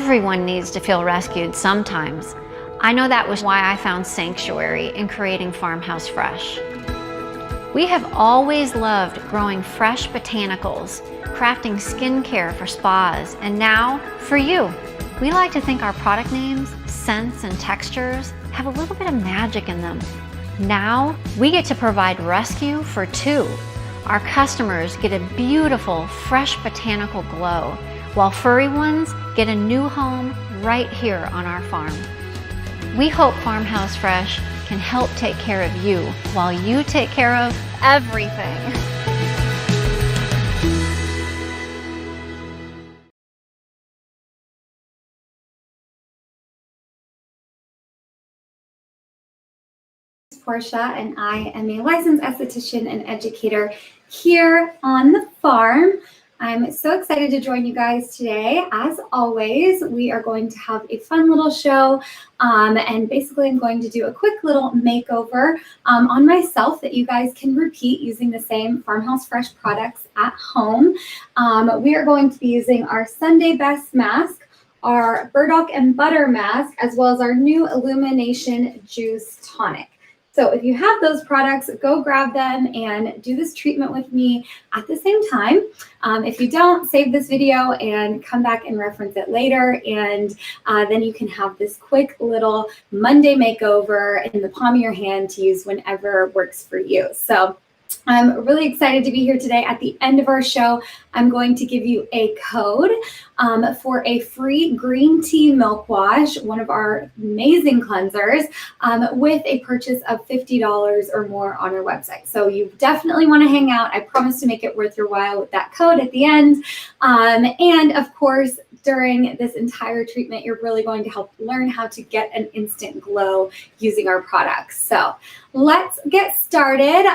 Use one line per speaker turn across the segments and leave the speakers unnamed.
Everyone needs to feel rescued sometimes. I know that was why I found sanctuary in creating Farmhouse Fresh. We have always loved growing fresh botanicals, crafting skincare for spas, and now for you. We like to think our product names, scents, and textures have a little bit of magic in them. Now we get to provide rescue for two. Our customers get a beautiful, fresh botanical glow, while furry ones get a new home right here on our farm. We hope Farmhouse Fresh can help take care of you while you take care of everything.
Portia, and I am a licensed esthetician and educator here on the farm. I'm so excited to join you guys today. As always, we are going to have a fun little show, and basically I'm going to do a quick little makeover on myself that you guys can repeat using the same Farmhouse Fresh products at home. We are going to be using our Sunday Best mask, our Burdock and Butter mask, as well as our new Illumination Juice Tonic. So if you have those products, go grab them and do this treatment with me at the same time. If you don't, save this video and come back and reference it later. And then you can have this quick little Monday makeover in the palm of your hand to use whenever works for you. So I'm really excited to be here today. At the end of our show, I'm going to give you a code for a free green tea milk wash, one of our amazing cleansers, with a purchase of $50 or more on our website. So you definitely want to hang out. I promise to make it worth your while with that code at the end. And of course, during this entire treatment, you're really going to help learn how to get an instant glow using our products. So let's get started.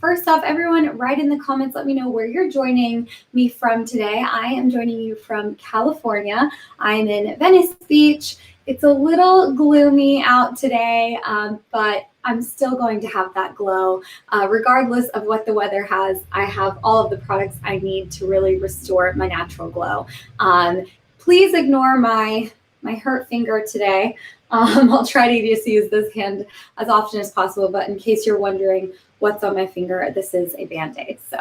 First off, everyone, write in the comments, let me know where you're joining me from today. I am joining you from California. I'm in Venice Beach. It's a little gloomy out today, but I'm still going to have that glow. Regardless of what the weather has, I have all of the products I need to really restore my natural glow. Please ignore my hurt finger today. I'll try to just use this hand as often as possible, but in case you're wondering what's on my finger, this is a Band-Aid. So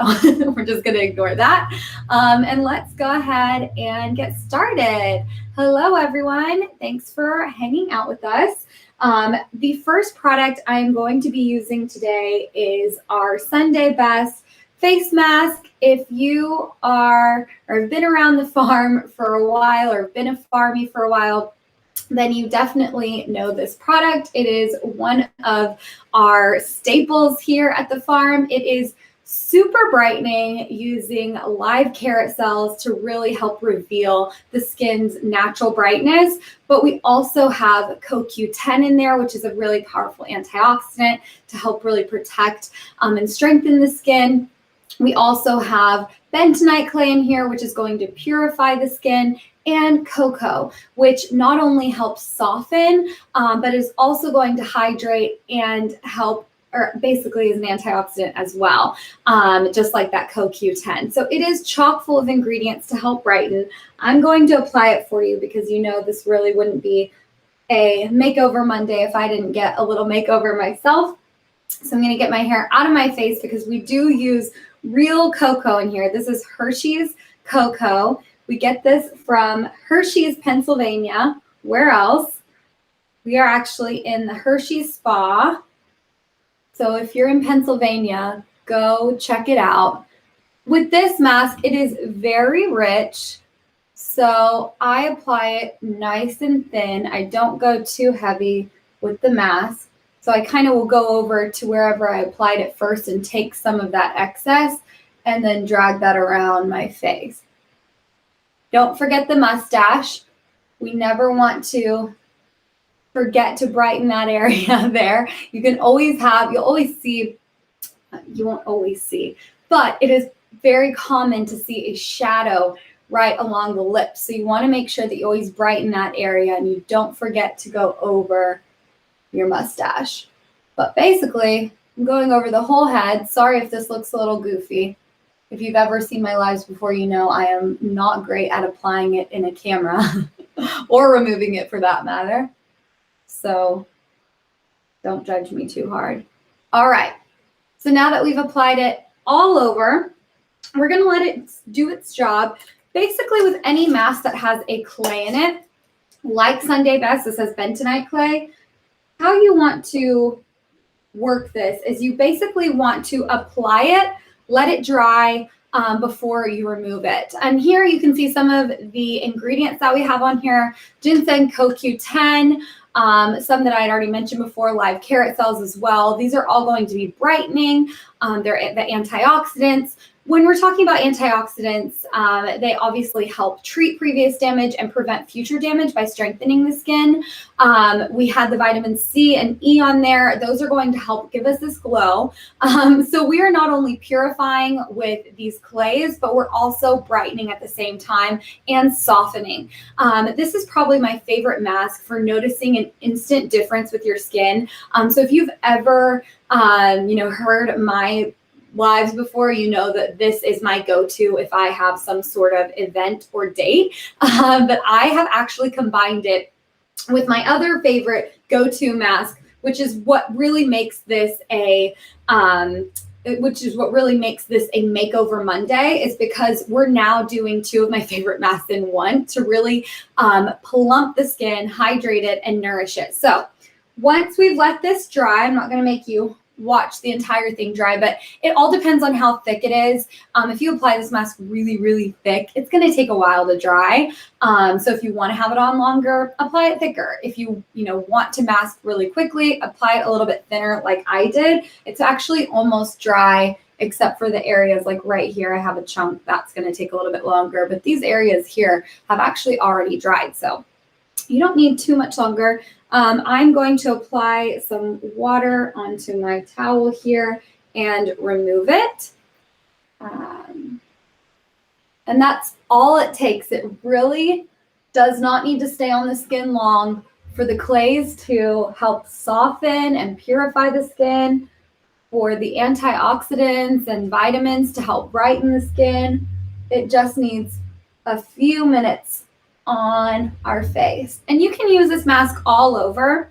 we're just gonna ignore that. And let's go ahead and get started. Hello, everyone. Thanks for hanging out with us. The first product I'm going to be using today is our Sunday Best face mask. If you are or have been around the farm for a while or been a farmie for a while, then you definitely know this product. It is one of our staples here at the farm. It is super brightening, using live carrot cells to really help reveal the skin's natural brightness. But we also have CoQ10 in there, which is a really powerful antioxidant to help really protect and strengthen the skin. We also have bentonite clay in here, which is going to purify the skin, and cocoa, which not only helps soften, but is also going to hydrate and help, or basically is an antioxidant as well, just like that CoQ10. So it is chock full of ingredients to help brighten. I'm going to apply it for you because you know this really wouldn't be a makeover Monday if I didn't get a little makeover myself. So I'm gonna get my hair out of my face because we do use real cocoa in here. This is Hershey's cocoa. We get this from Hershey's, Pennsylvania. Where else? We are actually in the Hershey's Spa. So if you're in Pennsylvania, go check it out. With this mask, it is very rich. So I apply it nice and thin. I don't go too heavy with the mask. So I kind of will go over to wherever I applied it first and take some of that excess and then drag that around my face. Don't forget the mustache. We never want to forget to brighten that area there. You can always have, you'll always see, you won't always see, but it is very common to see a shadow right along the lips. So you want to make sure that you always brighten that area and you don't forget to go over your mustache. But basically, I'm going over the whole head. Sorry if this looks a little goofy. If you've ever seen my lives before, you know I am not great at applying it in a camera. or removing it for that matter. So don't judge me too hard. All right, so now that we've applied it all over, we're gonna let it do its job. Basically with any mask that has a clay in it, like Sunday Best, this has bentonite clay, how you want to work this is you basically want to apply it, let it dry before you remove it. And here you can see some of the ingredients that we have on here: ginseng, CoQ10, some that I had already mentioned before, live carrot cells as well. These are all going to be brightening. They're the antioxidants. When we're talking about antioxidants, they obviously help treat previous damage and prevent future damage by strengthening the skin. We had the vitamin C and E on there. Those are going to help give us this glow. So we are not only purifying with these clays, but we're also brightening at the same time and softening. This is probably my favorite mask for noticing an instant difference with your skin. So if you've ever, heard my lives before, you know that this is my go-to if I have some sort of event or date. But I have actually combined it with my other favorite go-to mask, which is what really makes this a makeover Monday, is because we're now doing two of my favorite masks in one to really plump the skin, hydrate it, and nourish it. So once we've let this dry, I'm not going to make you watch the entire thing dry, but it all depends on how thick it is. If you apply this mask really, really thick, it's going to take a while to dry. So if you want to have it on longer, apply it thicker. If you want to mask really quickly, apply it a little bit thinner like I did. It's actually almost dry, except for the areas like right here. I have a chunk that's going to take a little bit longer, but these areas here have actually already dried. So you don't need too much longer. I'm going to apply some water onto my towel here and remove it. And that's all it takes. It really does not need to stay on the skin long for the clays to help soften and purify the skin, for the antioxidants and vitamins to help brighten the skin. It just needs a few minutes on our face. And you can use this mask all over.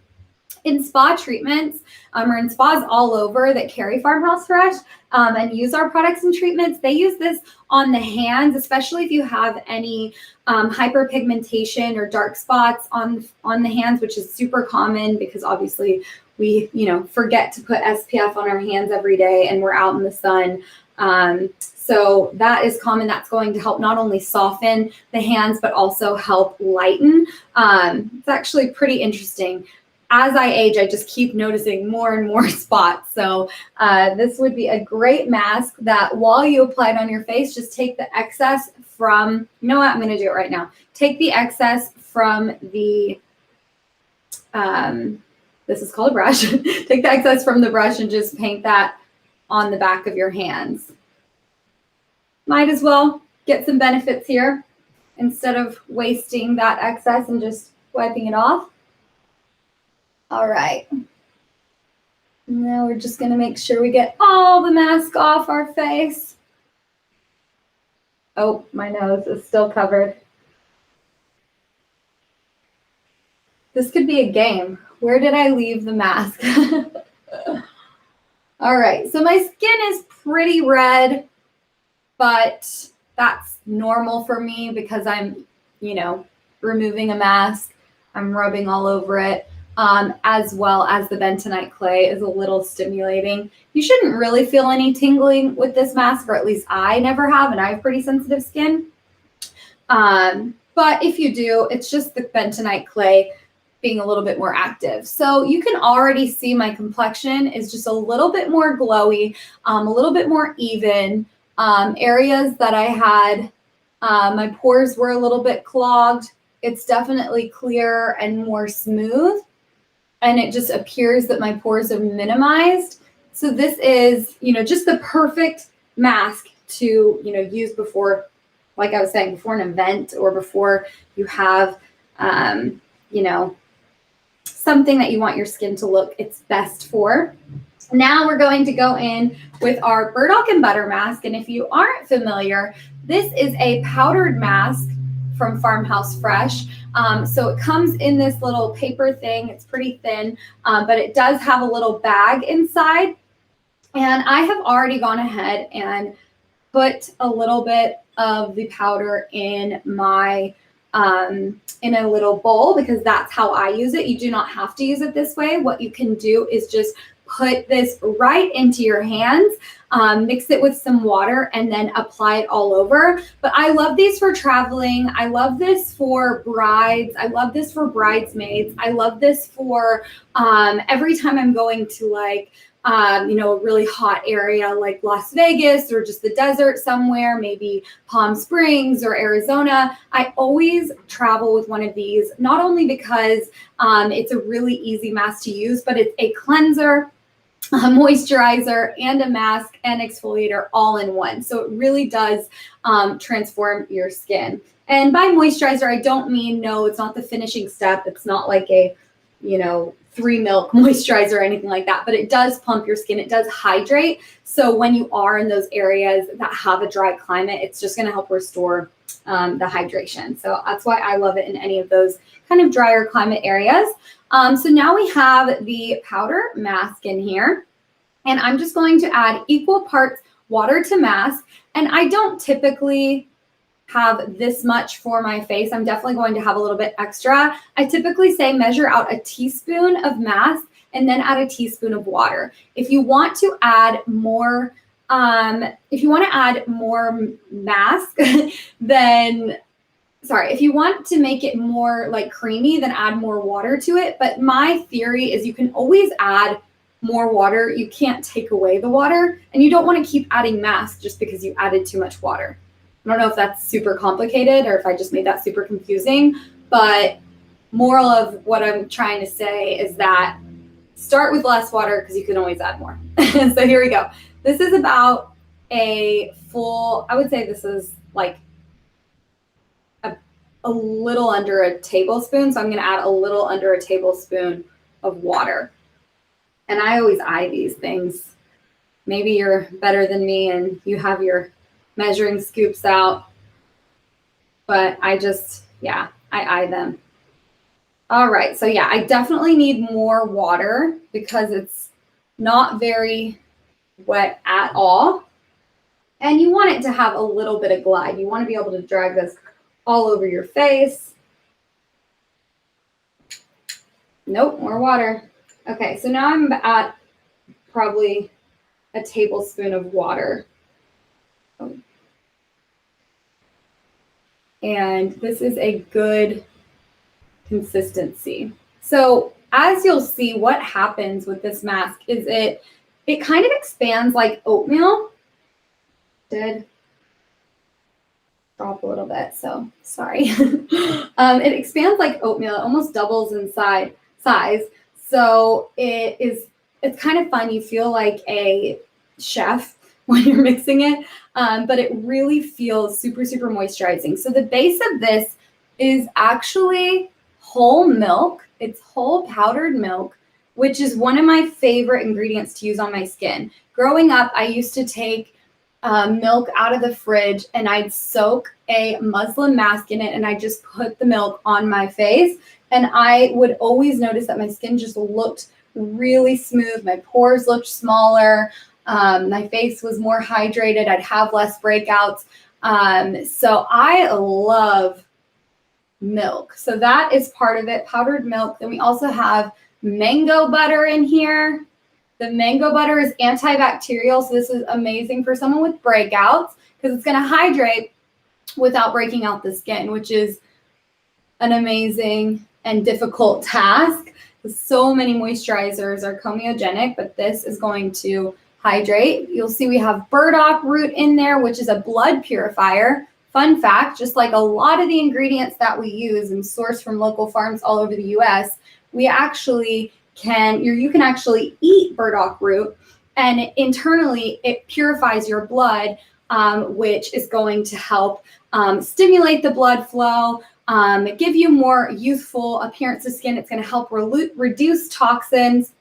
In spa treatments, or in spas all over that carry Farmhouse Fresh and use our products and treatments, they use this on the hands, especially if you have any hyperpigmentation or dark spots on the hands, which is super common because obviously we forget to put SPF on our hands every day and we're out in the sun. So that is common. That's going to help not only soften the hands, but also help lighten. It's actually pretty interesting. As I age, I just keep noticing more and more spots. So this would be a great mask that while you apply it on your face, just take the excess from, you know what, I'm going to do it right now. Take the excess from the, this is called a brush. Take the excess from the brush and just paint that on the back of your hands. Might as well get some benefits here instead of wasting that excess and just wiping it off. All right. Now we're just going to make sure we get all the mask off our face. Oh, my nose is still covered. This could be a game. Where did I leave the mask? All right, so my skin is pretty red, but that's normal for me because I'm, removing a mask. I'm rubbing all over it, as well as the bentonite clay is a little stimulating. You shouldn't really feel any tingling with this mask, or at least I never have, and I have pretty sensitive skin. But if you do, it's just the bentonite clay being a little bit more active. So you can already see my complexion is just a little bit more glowy, a little bit more even. Areas that I had, my pores were a little bit clogged. It's definitely clearer and more smooth. And it just appears that my pores have minimized. So this is, just the perfect mask to, use before, like I was saying, before an event or before you have, something that you want your skin to look its best for. Now we're going to go in with our burdock and butter mask. And if you aren't familiar, this is a powdered mask from Farmhouse Fresh. So it comes in this little paper thing. It's pretty thin, but it does have a little bag inside. And I have already gone ahead and put a little bit of the powder in my in a little bowl, because that's how I use it. You do not have to use it this way. What you can do is just put this right into your hands, mix it with some water, and then apply it all over. But I love these for traveling. I love this for brides. I love this for bridesmaids. I love this for every time I'm going to like, a really hot area like Las Vegas or just the desert somewhere, maybe Palm Springs or Arizona. I always travel with one of these, not only because it's a really easy mask to use, but it's a cleanser, a moisturizer, and a mask and exfoliator all in one. So it really does transform your skin. And by moisturizer, I don't mean, no, it's not the finishing step. It's not like a, 3 milk moisturizer or anything like that, but it does plump your skin. It does hydrate. So when you are in those areas that have a dry climate, it's just going to help restore the hydration. So that's why I love it in any of those kind of drier climate areas. So now we have the powder mask in here, and I'm just going to add equal parts water to mask. And I don't typically have this much for my face. I'm definitely going to have a little bit extra. I typically say measure out a teaspoon of mask and then add a teaspoon of water. If you want to add more, mask, then if you want to make it more like creamy, then add more water to it. But my theory is you can always add more water. You can't take away the water, and you don't want to keep adding mask just because you added too much water. I don't know if that's super complicated or if I just made that super confusing, but moral of what I'm trying to say is that start with less water because you can always add more. So here we go. This is about a full, I would say this is like a little under a tablespoon. So I'm going to add a little under a tablespoon of water. And I always eye these things. Maybe you're better than me and you have your measuring scoops out, but I eye them. All right, so yeah, I definitely need more water because it's not very wet at all. And you want it to have a little bit of glide. You want to be able to drag this all over your face. Nope, more water. Okay, so now I'm at probably a tablespoon of water. And this is a good consistency. So as you'll see, what happens with this mask is it kind of expands like oatmeal. Did drop a little bit, so sorry. It expands like oatmeal. It almost doubles in size. So it's kind of fun. You feel like a chef when you're mixing it, but it really feels super, super moisturizing. So the base of this is actually whole milk. It's whole powdered milk, which is one of my favorite ingredients to use on my skin. Growing up, I used to take milk out of the fridge and I'd soak a muslin mask in it and I just put the milk on my face. And I would always notice that my skin just looked really smooth. My pores looked smaller. My face was more hydrated. I'd have less breakouts. So I love milk. So that is part of it, powdered milk. Then we also have mango butter in here. The mango butter is antibacterial. So this is amazing for someone with breakouts because it's going to hydrate without breaking out the skin, which is an amazing and difficult task. So many moisturizers are comedogenic, but this is going to hydrate. You'll see we have burdock root in there, which is a blood purifier. Fun fact, just like a lot of the ingredients that we use and source from local farms all over the US, we actually you can actually eat burdock root, and internally it purifies your blood, which is going to help stimulate the blood flow, give you more youthful appearance of skin. It's going to help reduce toxins,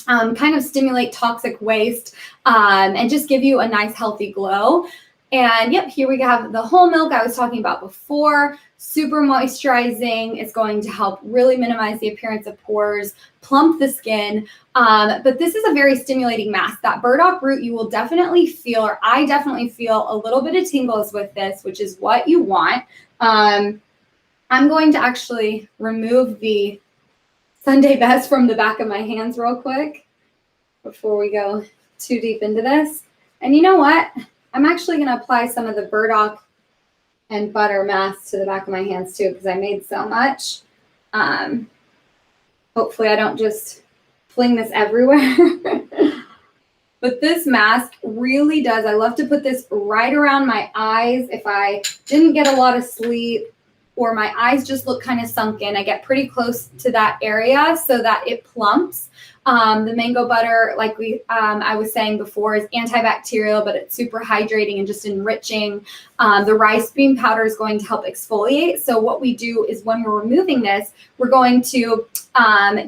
kind of stimulate toxic waste, and just give you a nice healthy glow. And yep, here we have the whole milk I was talking about before. Super moisturizing. It's going to help really minimize the appearance of pores, plump the skin. But this is a very stimulating mask. That burdock root, you will definitely feel, or I definitely feel a little bit of tingles with this, which is what you want. I'm going to actually remove the Sunday Best from the back of my hands real quick before we go too deep into this. And you know what? I'm actually going to apply some of the burdock and butter mask to the back of my hands too, because I made so much. Hopefully I don't just fling this everywhere. But this mask really does. I love to put this right around my eyes if I didn't get a lot of sleep or my eyes just look kind of sunken. I get pretty close to that area so that it plumps. The mango butter, like I was saying before, is antibacterial, but it's super hydrating and just enriching. The rice bean powder is going to help exfoliate. So what we do is when we're removing this, we're going to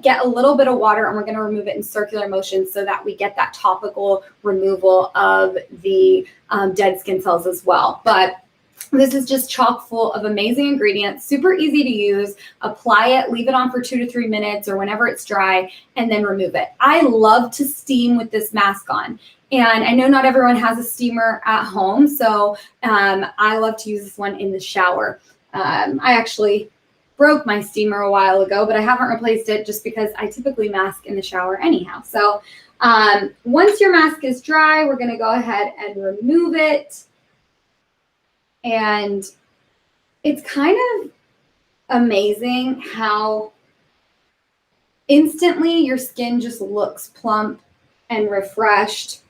get a little bit of water and we're going to remove it in circular motion so that we get that topical removal of the dead skin cells as well. But this is just chock full of amazing ingredients, super easy to use. Apply it, leave it on for 2 to 3 minutes or whenever it's dry, and then remove it. I love to steam with this mask on. And I know not everyone has a steamer at home, so I love to use this one in the shower. I actually broke my steamer a while ago, but I haven't replaced it just because I typically mask in the shower anyhow. So once your mask is dry, we're going to go ahead and remove it. And it's kind of amazing how instantly your skin just looks plump and refreshed.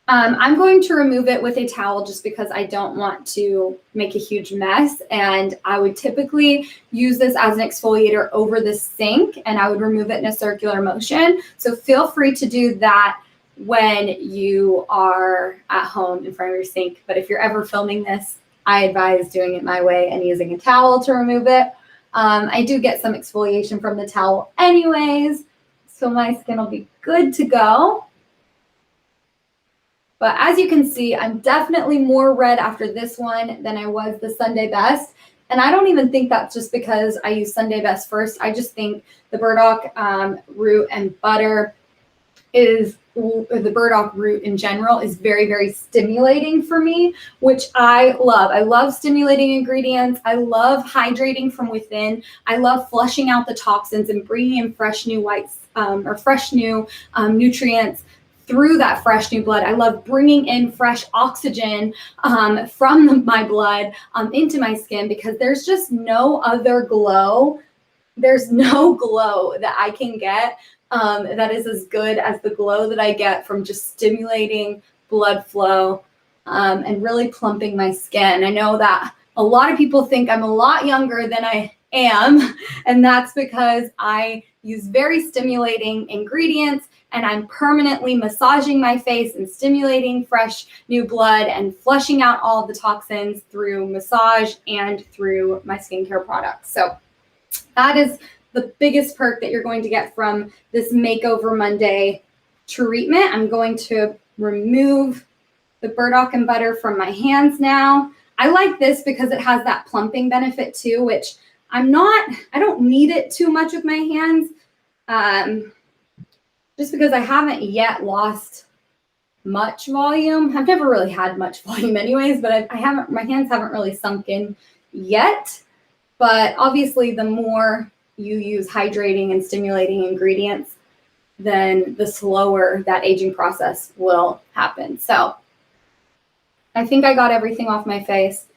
I'm going to remove it with a towel just because I don't want to make a huge mess. And I would typically use this as an exfoliator over the sink, and I would remove it in a circular motion. So feel free to do that when you are at home in front of your sink. But if you're ever filming this, I advise doing it my way and using a towel to remove it. I do get some exfoliation from the towel anyways, so my skin will be good to go. But as you can see, I'm definitely more red after this one than I was the Sunday Best. And I don't even think that's just because I use Sunday Best first. I just think the burdock root and butter the burdock root in general is very, very stimulating for me, which I love. I love stimulating ingredients. I love hydrating from within. I love flushing out the toxins and bringing in fresh new nutrients through that fresh new blood. I love bringing in fresh oxygen from my blood into my skin, because there's just no other glow. There's no glow that I can get that is as good as the glow that I get from just stimulating blood flow and really plumping my skin. I know that a lot of people think I'm a lot younger than I am, and that's because I use very stimulating ingredients, and I'm permanently massaging my face and stimulating fresh new blood and flushing out all the toxins through massage and through my skincare products. So that is the biggest perk that you're going to get from this Makeover Monday treatment. I'm going to remove the burdock and butter from my hands now. I like this because it has that plumping benefit too, which I don't need it too much with my hands, just because I haven't yet lost much volume. I've never really had much volume anyways, but my hands haven't really sunk in yet. But obviously the more you use hydrating and stimulating ingredients, then the slower that aging process will happen. So I think I got everything off my face.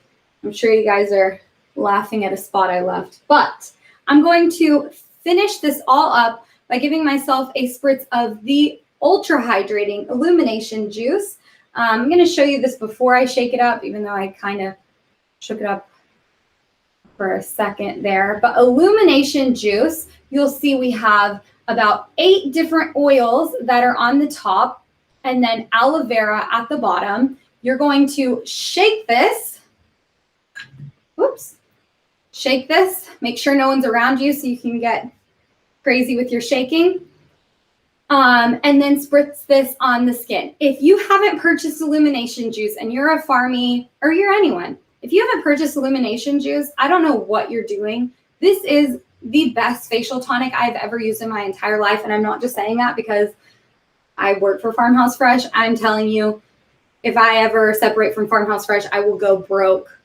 I'm sure you guys are laughing at a spot I left, but I'm going to finish this all up by giving myself a spritz of the ultra hydrating illumination juice. I'm going to show you this before I shake it up, even though I kind of shook it up for a second there. But illumination juice, you'll see we have about 8 different oils that are on the top, and then aloe vera at the bottom. You're going to shake this. Whoops. Shake this. Make sure no one's around you so you can get crazy with your shaking. and then spritz this on the skin. If you haven't purchased Illumination Juice and you're a farmie, or you're anyone, if you haven't purchased Illumination Juice, I don't know what you're doing. This is the best facial tonic I've ever used in my entire life. And I'm not just saying that because I work for Farmhouse Fresh. I'm telling you, if I ever separate from Farmhouse Fresh, I will go broke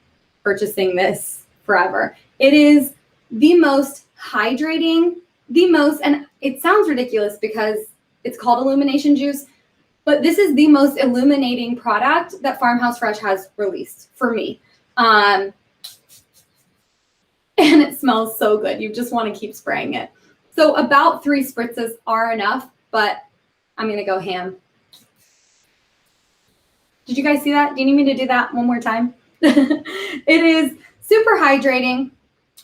purchasing this forever. It is the most hydrating, and it sounds ridiculous because it's called Illumination Juice, but this is the most illuminating product that Farmhouse Fresh has released for me. And it smells so good. You just want to keep spraying it. So about 3 spritzes are enough, but I'm going to go ham. Did you guys see that? Do you need me to do that one more time? It is super hydrating.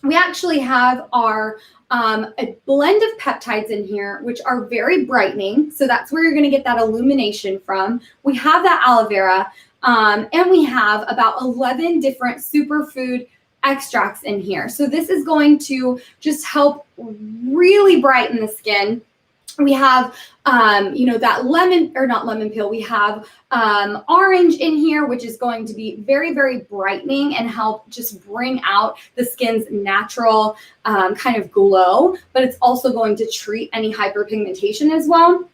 We actually have our a blend of peptides in here, which are very brightening. So that's where you're going to get that illumination from. We have that aloe vera, and we have about 11 different superfood extracts in here. So this is going to just help really brighten the skin. We have, that lemon, or not lemon peel, we have orange in here, which is going to be very, very brightening and help just bring out the skin's natural kind of glow, but it's also going to treat any hyperpigmentation as well.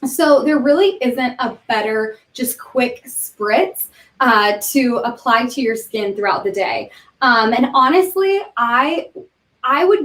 So there really isn't a better, just quick spritz to apply to your skin throughout the day. And honestly, I would